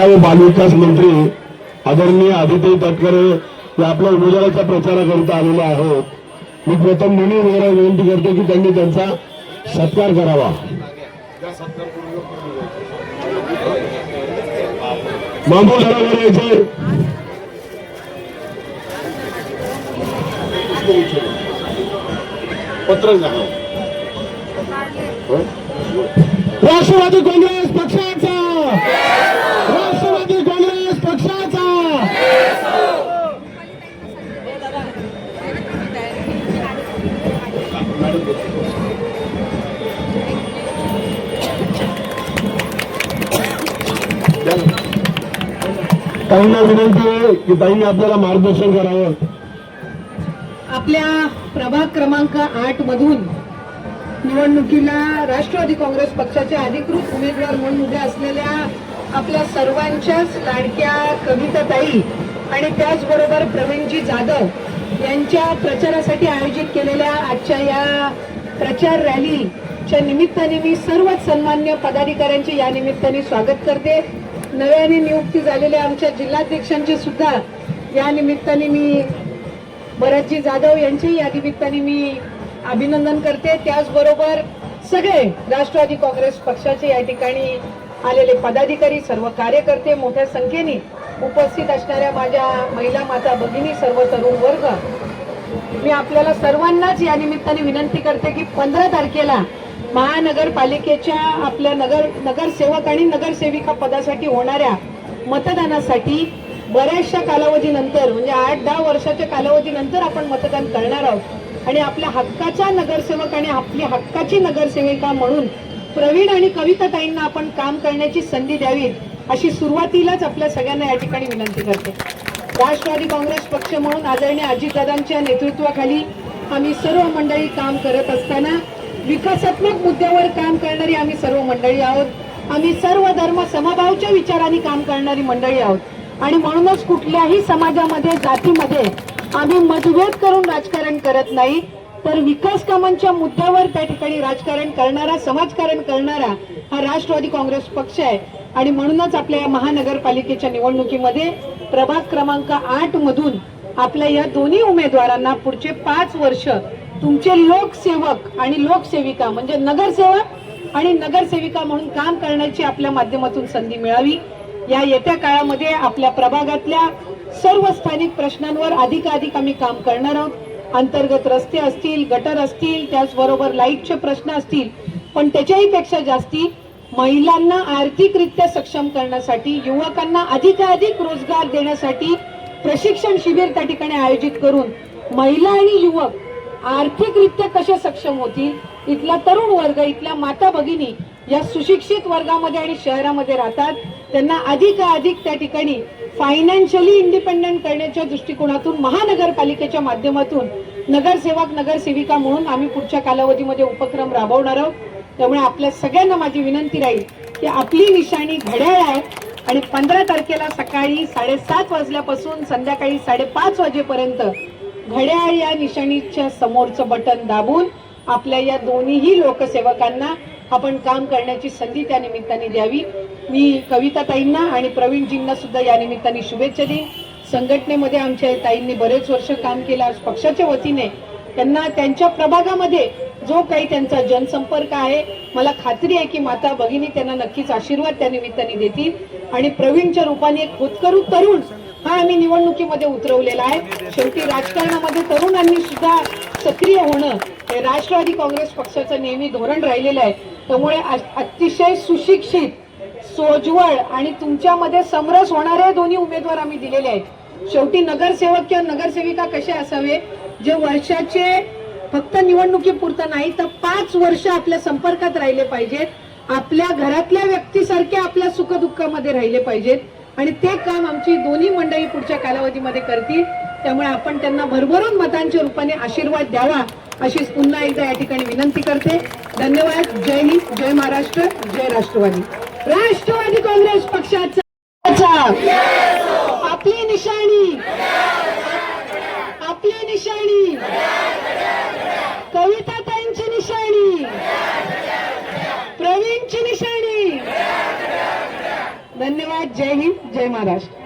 व बालविकास मंत्री आदरणीय आदित्य तटकरे या आपल्या उमेदवाराच्या प्रचाराकरिता आलेले आहेत. मी प्रथम दोन्ही उमेदवारांना विनंती करतो की त्यांनी त्यांचा सत्कार करावा. मामूल करायचे पत्र राष्ट्रवादी काँग्रेस पक्षाचा, राष्ट्रवादी काँग्रेस पक्षाचा. ताईंना विनंती आहे की ताईंनी आपल्याला मार्गदर्शन करावं. आपल्या प्रभाग क्रमांक 8 मधून निवडणुकीला राष्ट्रवादी काँग्रेस पक्षाचे अधिकृत उमेदवार म्हणून उभ्या असलेल्या आपल्या सर्वांच्याच लाडक्या कविताताई आणि त्याचबरोबर प्रवीणजी जाधव यांच्या प्रचारासाठी आयोजित केलेल्या आजच्या या प्रचार रॅलीच्या निमित्ताने मी सर्वच सन्मान्य पदाधिकाऱ्यांचे या निमित्ताने स्वागत करते. नव्याने नियुक्ती झालेल्या आमच्या जिल्हाध्यक्षांचे सुद्धा या निमित्ताने मी भरतजी जाधव यांचे या निमित्ताने मी अभिनंदन करते. त्याचबरोबर सगळे राष्ट्रवादी काँग्रेस पक्षाचे या ठिकाणी आलेले पदाधिकारी, सर्व कार्यकर्ते, मोठ्या संख्येने उपस्थित असणाऱ्या माझ्या महिला माता भगिनी, सर्व तरुण वर्ग, मी आपल्याला सर्वांनाच या निमित्ताने विनंती करते की 15 तारखेला महानगरपालिकेच्या आपल्या नगरसेवक आणि नगरसेविका पदासाठी होणाऱ्या मतदानासाठी बऱ्याचशा कालावधीनंतर म्हणजे 8-10 वर्षाच्या कालावधीनंतर आपण मतदान करणार आहोत आणि आपल्या हक्काचा नगरसेवक आणि आपली हक्काची नगरसेविका म्हणून प्रवीण आणि कविताताईंना आपण काम करण्याची संधी द्यावी अशी सुरुवातीलाच आपल्या सगळ्यांना या ठिकाणी विनंती करते. राष्ट्रवादी काँग्रेस पक्ष म्हणून आदरणीय अजितदादांच्या नेतृत्वाखाली आम्ही सर्व मंडळी काम करत असताना विकासात्मक मुद्द्यावर काम करणारी आम्ही सर्व मंडळी आहोत. आम्ही सर्व धर्म समभावच्या विचारांनी काम करणारी मंडळी आहोत आणि म्हणूनच कुठल्याही समाजामध्ये, जातीमध्ये आम्ही मतभेद करून राजकारण करत नाही, तर विकास कामांच्या मुद्द्यावर त्या ठिकाणी राजकारण करणारा, समाजकारण करणारा हा राष्ट्रवादी काँग्रेस पक्ष आहे. आणि म्हणूनच आपल्या या महानगरपालिकेच्या निवडणुकीमध्ये प्रभाग क्रमांक 8 मधून आपल्या या दोन्ही उमेदवारांना पुढचे 5 वर्ष तुमचे लोकसेवक आणि लोकसेविका म्हणजे नगरसेवक आणि नगरसेविका म्हणून काम करण्याची आपल्या माध्यमातून संधी मिळावी. या येत्या काळामध्ये आपल्या प्रभागातल्या सर्व स्थानिक प्रश्नांवर अधिकाधिक आम्ही काम करणार आहोत. अंतर्गत रस्ते असतील, गटर असतील, त्याचबरोबर लाईटचे प्रश्न असतील, पण त्याच्याही पेक्षा जास्ती महिलांना आर्थिकरित्या सक्षम करण्यासाठी, युवकांना अधिकाधिक रोजगार देण्यासाठी प्रशिक्षण शिबिर त्या ठिकाणी आयोजित करून महिला आणि युवक आर्थिकरित्या कसे सक्षम होतील, इथला तरुण वर्ग, इथल्या माता भगिनी या सुशिक्षित वर्गामध्ये आणि शहरामध्ये राहतात, त्यांना अधिकाधिक त्या ठिकाणी फायनान्शियली इंडिपेंडेंट करण्याच्या दृष्टिकोनातून महानगरपालिकेच्या माध्यमातून नगरसेवक नगरसेविका म्हणून आम्ही पुढच्या कालावधीमध्ये उपक्रम राबवणार आहोत. त्यामुळे आपल्या सगळ्यांना माझी विनंती राहील की आपली निशाणी घड्याळ आहे आणि 15 तारखेला सकाळी 7:30 वाजल्यापासून संध्याकाळी 5:30 वाजेपर्यंत घड्याळ या निशाणीच्या समोरचं बटन दाबून आपल्या या दोन्हीही लोकसेवकांना आपण काम करण्याची संधी त्या निमित्ताने द्यावी. मी कविताताईंना आणि प्रवीणजींना सुद्धा या निमित्ताने शुभेच्छा देईन. संघटनेमध्ये आमच्या ताईंनी बरेच वर्ष काम केलं. पक्षाच्या वतीने त्यांना त्यांच्या प्रभागामध्ये जो काही त्यांचा जनसंपर्क आहे, मला खात्री आहे की माता भगिनी त्यांना नक्कीच आशीर्वाद त्या निमित्ताने देतील. आणि प्रवीणच्या रूपाने एक होतकरू तरुण हा आम्ही निवडणुकीमध्ये उतरवलेला आहे. शेवटी राजकारणामध्ये तरुणांनी सुद्धा सक्रिय होणं हे राष्ट्रवादी काँग्रेस पक्षाचं नेहमी धोरण राहिलेलं आहे. त्यामुळे अतिशय सुशिक्षित, सोज्वळ आणि तुमच्यामध्ये समरस होणारे दोन्ही उमेदवार आम्ही दिलेले आहेत. शेवटी नगरसेवक किंवा नगरसेविका कसे असावे, जे वर्षाचे फक्त निवडणुकीपुरतं नाही तर 5 वर्ष आपल्या संपर्कात राहिले पाहिजेत, आपल्या घरातल्या व्यक्तीसारखे आपल्या सुखदुःखामध्ये राहिले पाहिजेत आणि ते काम आमची दोन्ही मंडळी पुढच्या कालावधीमध्ये करतील. त्यामुळे आपण त्यांना भरभरून मतांच्या रूपाने आशीर्वाद द्यावा अशी पुन्हा एकदा या ठिकाणी विनंती करते. धन्यवाद. जय हिंद, जय महाराष्ट्र, जय राष्ट्रवादी. राष्ट्रवादी काँग्रेस पक्षाचा आपली निशाणी, आपली निशाणी, कविताताईंची निशाणी, प्रवीणची निशाणी. धन्यवाद. जय हिंद, जय महाराष्ट्र.